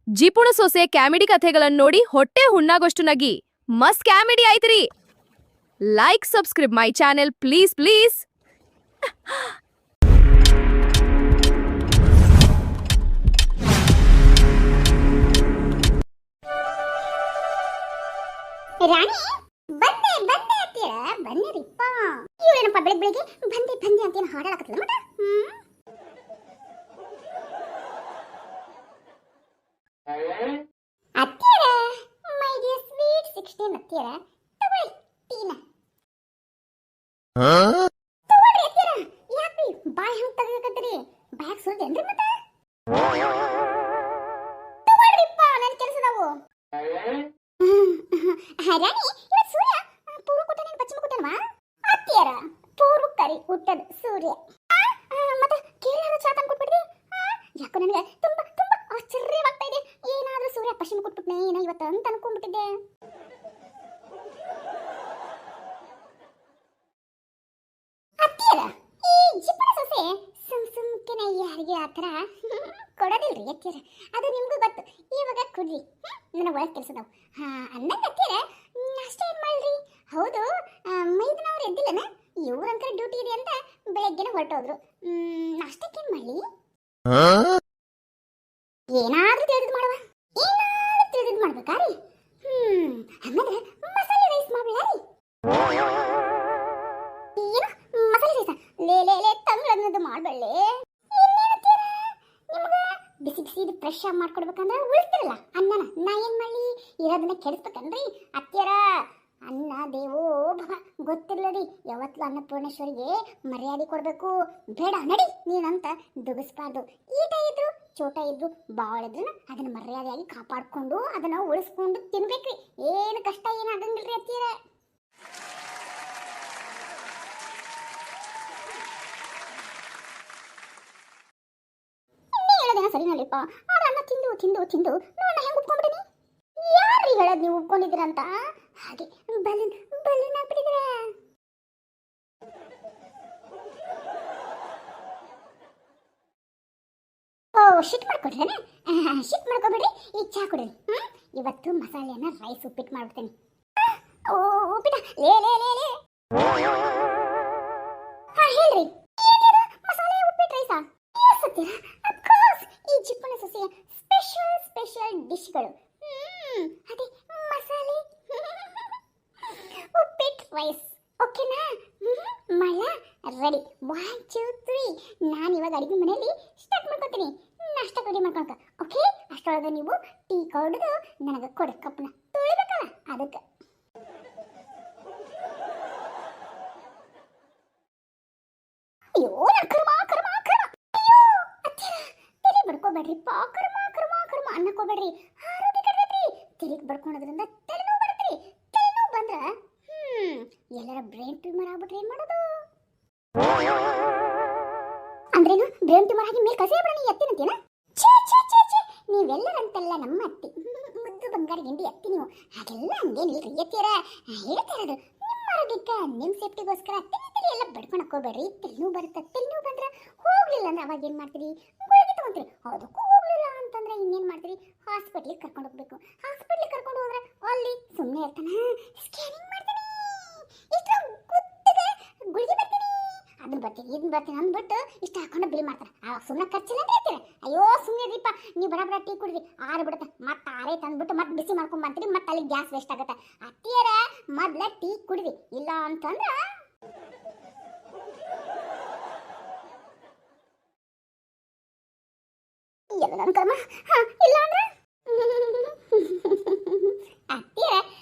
ಜಿಪುಣ ಸೊಸೆ ಕ್ಯಾಮಿಡಿ ಕಥೆಗಳನ್ನ ನೋಡಿ ಹೊಟ್ಟೆ ಹುಣ್ಣಾಗೋಷ್ಟು ನಗಿ ಮಸ್ತ್ ಕ್ಯಾಮಿಡಿ ಆಯ್ತ್ರಿ. Like subscribe my channel please please. ರಾಣಿ ಬಂದೆ ಬಂದೆ ಅಂತೀರ ಬನ್ನಿರಿಪ್ಪ. ಇವಳೇನಪ್ಪ ಬೆಳಿಗ್ಗೆ ಬೆಳಿಗ್ಗೆ ಬಂದೆ ಬಂದೆ ಅಂತೇನು ಹಾಡಾಡಕತ್ತಲ್ಲ ಮತ್ತ? ಅತ್ತೀರ ಮೈ ಡಿಯರ್ ಸ್ವೀಟ್ 16 ಅತ್ತೀರ ತಗೊಳ್ಳಿ ಟೀನ. ತಗೊಳ್ಳಿ ಅತ್ತೀರ. ಯಾಕ್ರಿ ಬಾಯ್ ಹಂಗ್ ತೆಗಕತ್ತೀರಿ? ಬಾಯಾಗ ಸುರಿದೇನ್ರಿ ಮತ್ತ? ತಗೊಳ್ರಿಪ್ಪ ನನ್ನ ಕೆಲಸದವು. ರಾಣಿ ಇವತ್ತು ಸೂರ್ಯ ಪೂರ್ವ ಕೊಟ್ಟನೇನು ಪಶ್ಚಿಮ ಕೊಟ್ಟನವಾ? ಅತ್ತೀರ ಪೂರ್ವಕ್ಕರಿ ಹುಟ್ಟದ ಸೂರ್ಯ. ಮತ್ತೆ ಕೇರಳ ಚಾ ತಂದು ಕೊಟ್ಬಿಡ್ರಿ. ಯಾಕೋ ನನಗೆ ತುಂಬಾ ತುಂಬಾ ಆಶ್ಚರ್ಯವಾಗ್ತಾ ಇದೆ. ಏನಾದ್ರೂ ಸೂರ್ಯ ಪಶ್ಚಿಮ ಕೊಟ್ಬಿಟ್ನೆ ಏನೋ ಇವತ್ತು ಅಂತ ಅನ್ಕೊಂಡ್ಬಿಟ್ಟಿದ್ದೆ. ಅತ್ತೀರ ಈ ಜಿಪ್ಪಣ ಸೊಸೆ ಸುಮ್ಕೆನ ಯಾರಿಗೆ ಆ ಥರ ಕೊಡೋದಿಲ್ರಿ ಅತ್ತೀರ. ಅದು ನಿಮ್ಗೂ ಗೊತ್ತು. ಇವಾಗ ಕುಡ್ರಿ, ನನ್ನ ಒಳಗೆ ಕೆಲಸದವು. ಅಂದಂಗ ಅತ್ತೀರ ನಾಷ್ಟ ಏನ್ ಮಾಡ್ರಿ? ಹೌದು, ಮೈದನವ್ರು ಎದ್ದಿಲ್ಲನ? ಇವ್ರಂಕರ್ ಡ್ಯೂಟಿ ಇದೆ ಅಂತ ಬೆಳಗ್ಗೆನೆ ಹೊರಟೋದ್ರು. ನಾಷ್ಟಕ್ಕೆ ಏನ್ ಮಾಡ್ಲಿ? ಏನಾದ್ರೂ ತಿಳಿದ್ ಮಾಡುವ. ಏನಾದ್ರೂ ತಿಳಿದ್ ಮಾಡ್ಬೇಕಾರಿ? ಹಂಗಂದ್ರೆ ಮಸಾಲೆ ರೈಸ್ ಮಾಡ್ಬಿಡಾರಿ? ಏನು ಮಸಾಲೆ ರೈಸ? ಲೇ ತಂಗಳನ್ನದು ಮಾಡ್ಬಳ್ಳಿ. ನಿಮ್ಗೆ ಬಿಸಿ ಬಿಸಿ ಫ್ರೆಶ್ ಆಗಿ ಮಾಡ್ಕೊಡ್ಬೇಕಂದ್ರೆ ಉಳಿಸ್ತಿರಲ್ಲ ಅನ್ನನ. ನಾ ಏನ್ ಮಾಡ್ಲಿ? ಇರೋದನ್ನ ಕೆಡಿಸ್ಬೇಕನ್ರಿ ಅತ್ತೀರ? ಅನ್ನ ದೇವೋ ಭವ ಗೊತ್ತಿರ್ಲರಿ. ಯಾವತ್ತೂ ಅನ್ನಪೂರ್ಣೇಶ್ವರಿಗೆ ಮರ್ಯಾದೆ ಕೊಡಬೇಕು. ಬೇಡ ನಡಿ ನೀನಂತ ದುಗಿಸ್ಬಾರ್ದು. ಈಟ ಇದ್ರು ಚೋಟ ಇದ್ರು ಬಾಳ ಇದ್ರು ಅದನ್ನ ಮರ್ಯಾದೆಯಾಗಿ ಕಾಪಾಡ್ಕೊಂಡು ಅದನ್ನ ಉಳಿಸ್ಕೊಂಡು ತಿನ್ಬೇಕ್ರಿ. ಏನು ಕಷ್ಟ ಏನಾಗಂಗಿಲ್ರಿ ಅತ್ತೀರ. ಹೇಳೋದೇನ ಸರಿನಲ್ಲಿಪ್ಪ. ಆದ್ರೆ ಅನ್ನ ತಿಂದು ತಿಂದು ತಿಂದು ನೋಡ ಹೆಂಗ್ ಉಪ್ಕೊಂಡ್ಬಿಟ್ಟಿನಿ. ಯಾರು ಹೇಳೋದು ನೀವು ಉಪ್ಕೊಂಡಿದ್ದೀರಂತ? ಹಾಗೆ ಬಲೂನ್ ಬಲೂನ್ ಹಾಕ್ಬಿಟ್ಟಿದ್ದೀರ. ಓ ಶಿಟ್ ಮಾಡ್ಕೊಡ್ರೇನೆ? ಶಿಟ್ ಮಾಡ್ಕೊಬೇಡ್ರಿ. ಈಗ ಚಾ ಕುಡ್ರಿ. ಇವತ್ತು ಮಸಾಲೆಯನ್ನ ರೈಸ್ ಉಪ್ಪಿಟ್ಟು ಮಾಡ್ಬಿಡ್ತೇನೆ. ಓ ಉಪ್ಪಿಟ ಲೇ ಲೇ ಲೇ ಲೇ. ಹೇಳ್ರಿ ಮಸಾಲೆ ಉಪ್ಪಿಟ್ಟು ರೈಸಾ? ಸತ್ತೀರ? ಅಫ್ಕೋರ್ಸ್ ಈ ಜಿಪ್ಪಣ ಸೊಸೆಯ ಸ್ಪೆಷಲ್ ಸ್ಪೆಷಲ್ ಡಿಶ್ಗಳು. ಅದೇ ಮಸಾಲೆ ಉಪ್ಪಿಟ್ಟು ರೈಸ್. ಓಕೆನಾ? ಮಳ ರೆಡಿ. 1 2 3. ನಾನು ಇವಾಗ ಅಡಿಗೆ ಮನೆಯಲ್ಲಿ ಸ್ಟಾರ್ಟ್ ಮಾಡ್ಕೊತೀನಿ. ನಾಷ್ಟ ರೆಡಿ ಮಾಡ್ಕೊಳಕ. ಓಕೆ? ಅಷ್ಟೊಳಗೆ ನೀವು ಟೀ ಕೌಡ್ದು ನನಗೆ ಕೊಡು. ಕಪ್ಪನ ತೊಳಿಬೇಕಲ್ಲ ಅದಕ್ಕೆ. ಅಯ್ಯೋ ಕರ್ಮ ಕರ್ಮ ಕರ್ಮ. ಅಯ್ಯೋ ಅತ್ತೀರ ತಲೆ ಬಡ್ಕೋಬೇಡ್ರಿಪ್ಪ. ಕರ್ಮ ಕರ್ಮ ಕರ್ಮ ಅನ್ನಕೋಬೇಡ್ರಿ. ಆರೋಗ್ಯ ಕೆಡ್ತೈತ್ರಿ. ತಲೆಗೆ ಬಡ್ಕೊಳೋದ್ರಿಂದ ತಲೆನೋವು ಬರ್ತೈತ್ರಿ. ತಲೆನೋವು ಬಂದ್ರ ಎಲ್ಲರ ಬ್ರೈನ್ ಟ್ಯೂಮರ್ ಆಗ್ಬಿಟ್ರೆ ಏನ್ ಮಾಡೋದು? ಅಂದ್ರೇನು ಬ್ರೈನ್ ಟ್ಯೂಮರ್ ಆಗಿ ಮೇಲೆ ಕಸೆ ಬಿಡೋಣ ಎತ್ತಿನಂತೇನ? ಛೇ ಛೇ ಛೇ ಛೇ, ನೀವೆಲ್ಲರಂತೆಲ್ಲ ನಮ್ಮ ಅತ್ತಿ, ಮುದ್ದು ಬಂಗಾರ ಗಿಂಡಿ ಅತ್ತಿ ನೀವು. ಹಾಗೆಲ್ಲ ಹಂಗೇನಿಲ್ರಿ ಎತ್ತೀರ. ಹೇಳ್ತಾ ಇರೋದು ನಿಮ್ಮ ಆರೋಗ್ಯಕ್ಕೆ ನಿಮ್ಮ ಸೇಫ್ಟಿಗೋಸ್ಕರ ತಲೆ ಎಲ್ಲ ಬಡ್ಕೊಂಡು ಹಾಕೋಬೇಡ್ರಿ. ತಲೆನೋವು ಬರುತ್ತೆ. ತಲೆನೋವು ಬಂದ್ರೆ ಹೋಗ್ಲಿಲ್ಲ ಅಂದ್ರೆ ಅವಾಗ ಏನ್ ಮಾಡ್ತೀರಿ? ಗುಳಿಗೆ ತಗೊಂತೀರಿ. ಅದಕ್ಕೂ ಹೋಗ್ಲಿಲ್ಲ ಅಂತಂದ್ರೆ ಇನ್ನೇನ್ ಮಾಡ್ತೀರಿ? ಹಾಸ್ಪಿಟ್ಲಿಗೆ ಕರ್ಕೊಂಡು ಹೋಗ್ಬೇಕು. ಹಾಸ್ಪಿಟ್ಲಿಗೆ ಕರ್ಕೊಂಡು ಹೋದ್ರೆ ಅಲ್ಲಿ ಸುಮ್ಮನೆ ಇರ್ತಾನ ಸ್ಕ್ಯಾನಿಂಗ್ ಮಾಡ್ತೀನಿ. ಇಷ್ಟು ಗುತ್ತಿಗೆ ಗುಳಿಗೆ ಬರ್ತೀನಿ, ಅದನ್ನ ಬರ್ತೀನಿ ಇದನ್ನ ಬರ್ತೀನಿ ಅಂದ್ಬಿಟ್ಟು ಇಷ್ಟು ಹಾಕೊಂಡು ಬಿಲ್ ಮಾಡ್ತಾರೆ. ಆವಾಗ ಸುಮ್ಮನೆ ಖರ್ಚಿಲ್ಲ ಅಂತ ಹೇಳ್ತೀರಿ. ಅಯ್ಯೋ ಸುಮ್ಮನೆ ಇರ್ರಿಪ್ಪ. ನೀವು ಬಡ ಟೀ ಕುಡ್ರಿ, ಆರು ಬಿಡುತ್ತೆ. ಮತ್ತೆ ಆರೇ ತಂದ್ಬಿಟ್ಟು ಮತ್ತೆ ಬಿಸಿ ಮಾಡ್ಕೊಂಡ್ ಬರ್ತೀರಿ. ಮತ್ತೆ ಅಲ್ಲಿ ಗ್ಯಾಸ್ ವೇಸ್ಟ್ ಆಗುತ್ತೆ. ಅತ್ತಿಯರ ಮೊದ್ಲ ಟೀ ಕುಡ್ರಿ. ಇಲ್ಲ ಅಂತಂದ್ರ ಎಲ್ಲ ನನ್ನ ಕರ್ಮ. ಇಲ್ಲ ಅಂದ್ರೆ ಅತ್ತಿಯರ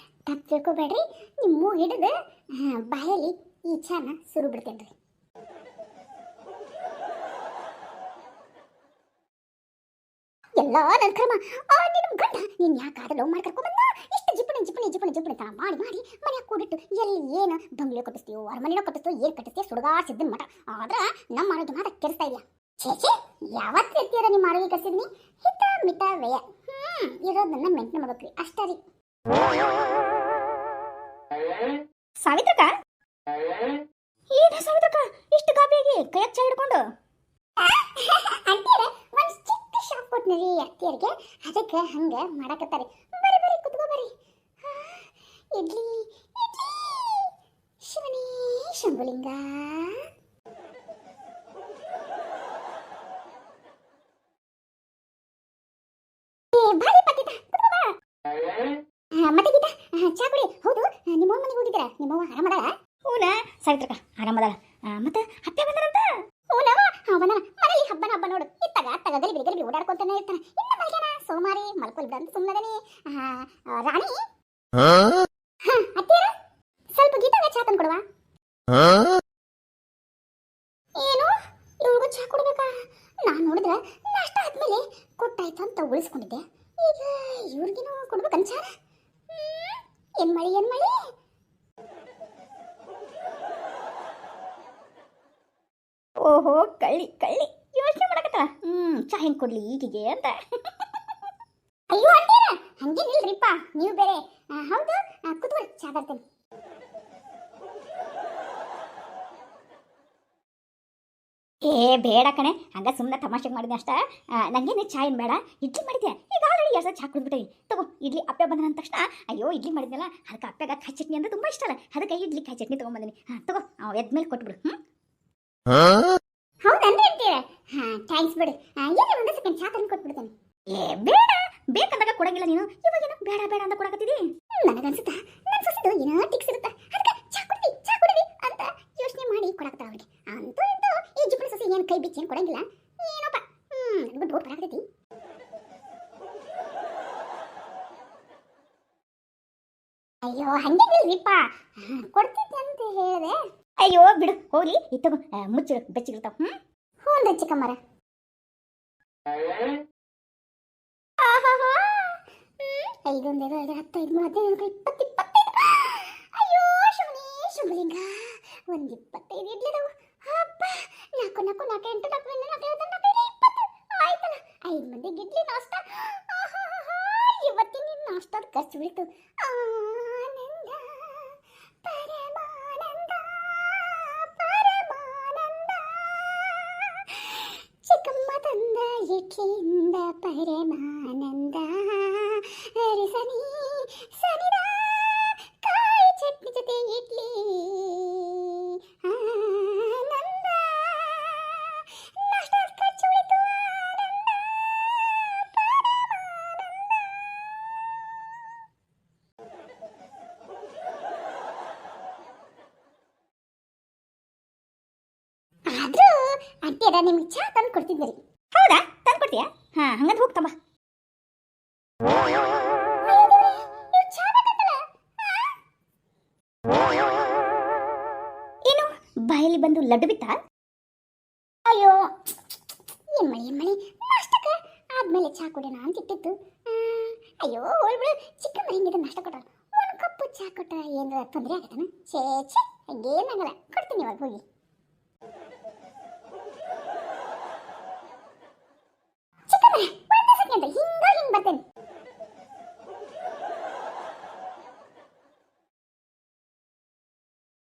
ತಪ್ಪು ತಿಳ್ಕೊಬೇಡ್ರಿ. ನಿಮ್ಮ ಮೂಗು ಹಿಡಿದು ಬಾಯಲ್ಲಿ ಈ ಚಾನ ಸುರು ಬಿಡ್ತೇನ್ರಿ. ಎಲ್ಲ ನನ್ನ ಕರ್ಮ. ನಿನ್ನ ಗಂಡ ನೀನು ಯಾಕಾದ ಲವ್ ಮಾಡಿ ಕರ್ಕೊಂಡ್ಬಂದ? ಇಷ್ಟು ಜಿಪ್ಪಣಿ ಜಿಪ್ಪಣಿ ಜಿಪ್ಪಣಿ ಜಿಪ್ಪಣಿ ತರ ಮಾಡಿ ಮಾಡಿ ಮನೆಯಾಗ ಕೂಡಿಟ್ಟು ಎಲ್ಲಿ ಏನು ಬಂಗ್ಲೆ ಕಟ್ಟಿಸ್ತೀವೋ ಅರಮನೆನೋ ಕಟ್ಟಿಸ್ತೀವೋ ಏನು ಕಟ್ಟಿಸ್ತೀಯೋ ಸುಡುಗಾಡ್ಸಿದ್ದನ್ ಮಠ. ಆದ್ರೆ ನಮ್ಮ ಆರೋಗ್ಯ ಮಾತ್ರ ಕೆಡಿಸ್ತಾ ಇದೆಯಾ? ಛೇ ಛೇ, ಯಾವತ್ತು ಇರ್ತೀರ ನಿಮ್ಮ ಆರೋಗ್ಯ ಕೆಡಿಸಿದ್ನಿ? ಹಿತ ಮಿತ ವ್ಯಯ ಇರೋದನ್ನ ಮೆಂಟೇನ್ ಮಾಡ್ಬೇಕ್ರಿ. ಅಷ್ಟೇ ರೀ. ಸಾವಿತ್ರಕ್ಕ ಏನೇ ಸಾವಿತ್ರಕ್ಕ ಇಷ್ಟು ಗಾಬರಿಯಾಗಿ ಕೈಯಾಗ ಚಾ ಹಿಡ್ಕೊಂಡು? ಅಂತೀರ ಒಂದು ಚಿಕ್ಕ ಶಾಪ್ ಕೊಟ್ನರಿ ಅತ್ತಿಯರಿಗೆ ಅದಕ್ಕೆ ಹಂಗೆ ಮಾಡಕತ್ತಾರೆ. ಬರ್ರಿ ಬರ್ರಿ ಕುತ್ಕೋ ಬರ್ರಿ. ಹಾ, ಇಡ್ಲಿ ಇಡ್ಲಿ ಶಿವನೇ ಶಂಭುಲಿಂಗ. ಭಾರಿ ಪತಿತ ಕುತ್ಕೋ ಬಾ. ಮತ್ತೆ ಗೀತಾ ಚಾ ಕುಡಿ. ಹೌದು ನಿಮ್ಮವ್ವ ಮನೆಗೆ ಹೋಗಿದ್ದೀರಾ? ನಿಮ್ಮವ್ವ ಆರಾಮದಾಳ? ಹೂನಾ ಸಾವಿತ್ರಕ್ಕ ಆರಾಮದಾಳ. ಮತ್ತೆ ಅತ್ತೆ ಬಂದರಂತ? ಹೂನವ ಬಂದನ. ಮನೇಲಿ ಹಬ್ಬನ ಹಬ್ಬ ನೋಡು. ಇತ್ತಾಗ ಅತ್ತಾಗ ಗಲಿಬಿಲಿ ಗಲಿಬಿಲಿ ಓಡಾಡ್ಕೊತಾನೆ ಇರ್ತಾನೆ. ಇನ್ನ ಮಲ್ಗ್ಯಾನ ಸೋಮಾರಿ ಮಲ್ಕೊಲ್ ಬಿಡ ಅಂತ ಸುಮ್ಮನದನಿ. ರಾಣಿ ಅತ್ತಿಯರ ಸ್ವಲ್ಪ ಗೀತಾಗ ಚಾ ತಂದು ಕೊಡುವ. ಏನು ಇವ್ರಿಗೂ ಚಾ ಕೊಡ್ಬೇಕಾ? ನಾನು ನೋಡಿದ್ರೆ ನಾಷ್ಟ ಆದ್ಮೇಲೆ ಕೊಟ್ಟಾಯ್ತು ಅಂತ ಉಳಿಸ್ಕೊಂಡಿದ್ದೆ. ಈಗ ಇವ್ರಿಗೇನು ಕೊಡ್ಬೇಕಂತ ಚಾರ? ಏನ್ ಮಳಿ ಏನ್ ಮಳಿ. ಓಹೋ ಕಳ್ಳಿ ಕಳ್ಳಿ ಯೋಚನೆ ಮಾಡಕತ್ತ. ಚಾ ಹೆಂಗ್ ಕೊಡ್ಲಿ ಈಗಿಗೆ ಅಂತ. ಅಯ್ಯೋ ಅಂತೀರ ಹಂಗೇನಿಲ್ರಿಪ್ಪ, ನೀವು ಬೇರೆ. ಹೌದು ಕುತ್ಕೊಳ್ಳಿ ಚಾ ಬರ್ತೇನೆ. ಏ ಬೇಡ ಕಣೆ, ಹಂಗ ಸುಮ್ಮನೆ ತಮಾಷೆಗೆ ಮಾಡಿದೆ ಅಷ್ಟ. ನಂಗೇನೆ ಚಾ ಏನು ಬೇಡ, ಇಡ್ಲಿ ಮಾಡಿದ್ದೆ. ಈಗ ಆಲ್ರೆಡಿ ಎರಡು ಚಾ ಕುಡಿದ್ಬಿಟ್ಟೆ. ತಗೋ ಇಡ್ಲಿ. ಅಪ್ಪೆ ಬಂದ ತಕ್ಷಣ ಅಯ್ಯೋ ಇಡ್ಲಿ ಮಾಡಿದ್ನಲ್ಲ, ಅದಕ್ಕೆ ಅಪ್ಪೆಗ ಕಾಯಿ ಚಟ್ನಿ ಅಂದ್ರೆ ತುಂಬ ಇಷ್ಟ ಅಲ್ಲ, ಅದಕ್ಕೆ ಇಡ್ಲಿ ಕಾಯಿ ಚಟ್ನಿ ತೊಗೊಂಬಂದಿನಿ. ತಗೋ ಎದ್ಮೇಲೆ ಕೊಟ್ಬಿಡು. ಹೌದನ್ರಿ ಅಂತೀರ? ಥ್ಯಾಂಕ್ಸ್ ಬಿಡಿ. ಎಲ್ಲಿ ಒಂದು ಸೆಕೆಂಡ್ ಚಾ ತಂದು ಕೊಟ್ಬಿಡ್ತೇನೆ. ಏ ಬೇಡ, ಬೇಕಂದಾಗ ಕೊಡಂಗಿಲ್ಲ ನೀನು. ಇವಾಗೇನು ಬೇಡ ಬೇಡ ಅಂತ ಕೊಡಕತ್ತಿದಿ? ನನಗನ್ಸುತ್ತಾ ನನ್ನ ಸೊಸಿದು ಏನೋ ಟಿಕ್ಸ್ ಇರುತ್ತೆ, ಅದಕ್ಕೆ ಚಾ ಕುಡಿದಿ ಅಂತ ಯೋಚನೆ ಮಾಡಿ ಕೊಡಕತ್ತಾಳ ಅವ್ರಿಗೆ. ಅಂತೂ ಇಂತೂ ಈ ಜಿಪ್ಪಳ ಸೊಸಿ ಏನು ಕೈ ಬಿಚ್ಚಿ ಏನು ಕೊಡಂಗಿಲ್ಲ ಏನೋಪ್ಪ. ನನಗೂ ಡೌಟ್ ಬರಾಕತ್ತೈತಿ. ಅಯ್ಯೋ ಹಂಗೇನಿಲ್ರಿಪ್ಪ, ಕೊಡ್ತಿದ್ದೆ ಅಂತ ಹೇಳಿದೆ. ಅಯ್ಯೋ ಬಿಡು ಹೋಗ್ಲಿ. ಇತ್ತಗೋ ಮುಚ್ಚಿಡು, ಬೆಚ್ಚಿಗಿರ್ತಾವ. ಹ್ಞೂ ಚಿಕ್ಕಮ್ಮರ. ಐದೊಂದು 2 10 5 15 20 25. ಅಯ್ಯೋ ಶಿವನೇ ಶಂಭುಲಿಂಗ, ಒಂದು 25 ಇಡ್ಲಿದವು. ಹಬ್ಬ 4 4 4 8 4 4 20 ಆಯ್ತಲ್ಲ. 5 ಮಂದಿಗೆ ಇಡ್ಲಿ ನಾಷ್ಟ. ಇವತ್ತಿನ ನಾಷ್ಟದ ಖರ್ಚು ಬಿಡ್ತು. ಆನಂದ ಪರಮಾನಂದ ಪರಮಾನಂದ. ಚಿಕ್ಕಮ್ಮ ತಂದ ಇಡ್ಲಿಯಿಂದ ಪರಮಾನಂದ. ಸನಿ ಸನಿದ ಕಾಯಿ ಚಟ್ನಿ ಜೊತೆ ಇಡ್ಲಿ ಆನಂದ. ನಾಷ್ಟದ ಖರ್ಚು ಉಳಿತು. ಆದ್ರೂ ಅಂತೀರ ನಿಮ್ಗೆ ಚಾ ತಂದು ಕೊಡ್ತಿದ್ರಿ. ಹೌದಾ ತಂದು ಕೊಡ್ತೀಯಾ? ಹಂಗಂತ ಹೋಗ್ತಮ್ಮ. ಏನು ಬಾಯಲ್ಲಿ ಬಂದು ಲಡ್ಡು ಬಿತ್ತ? ಅಯ್ಯೋ ಏನ್ ಮಳಿ ನಾಷ್ಟಕ್ಕೆ ಆದ್ಮೇಲೆ ಚಾ ಕುಡಿಯೋಣ ಅಂತ ಇಟ್ಟಿತ್ತು. ಅಯ್ಯೋ ಹೋಗ್ಬಿಡು. ಚಿಕ್ಕಮ್ಮ ಹಿಂಗಿದೆ ನಾಷ್ಟ ಕೊಟ್ಟ, ಒಂದು ಕಪ್ಪು ಚಾ ಕೊಟ್ಟ ಏನಾರ ತೊಂದರೆ ಆಗತ್ತನ? ಛೇ ಛೇ ಹಂಗೇನಾಗಲ್ಲ, ಕೊಡ್ತೀನಿ ಇವಾಗ ಹೋಗಿ.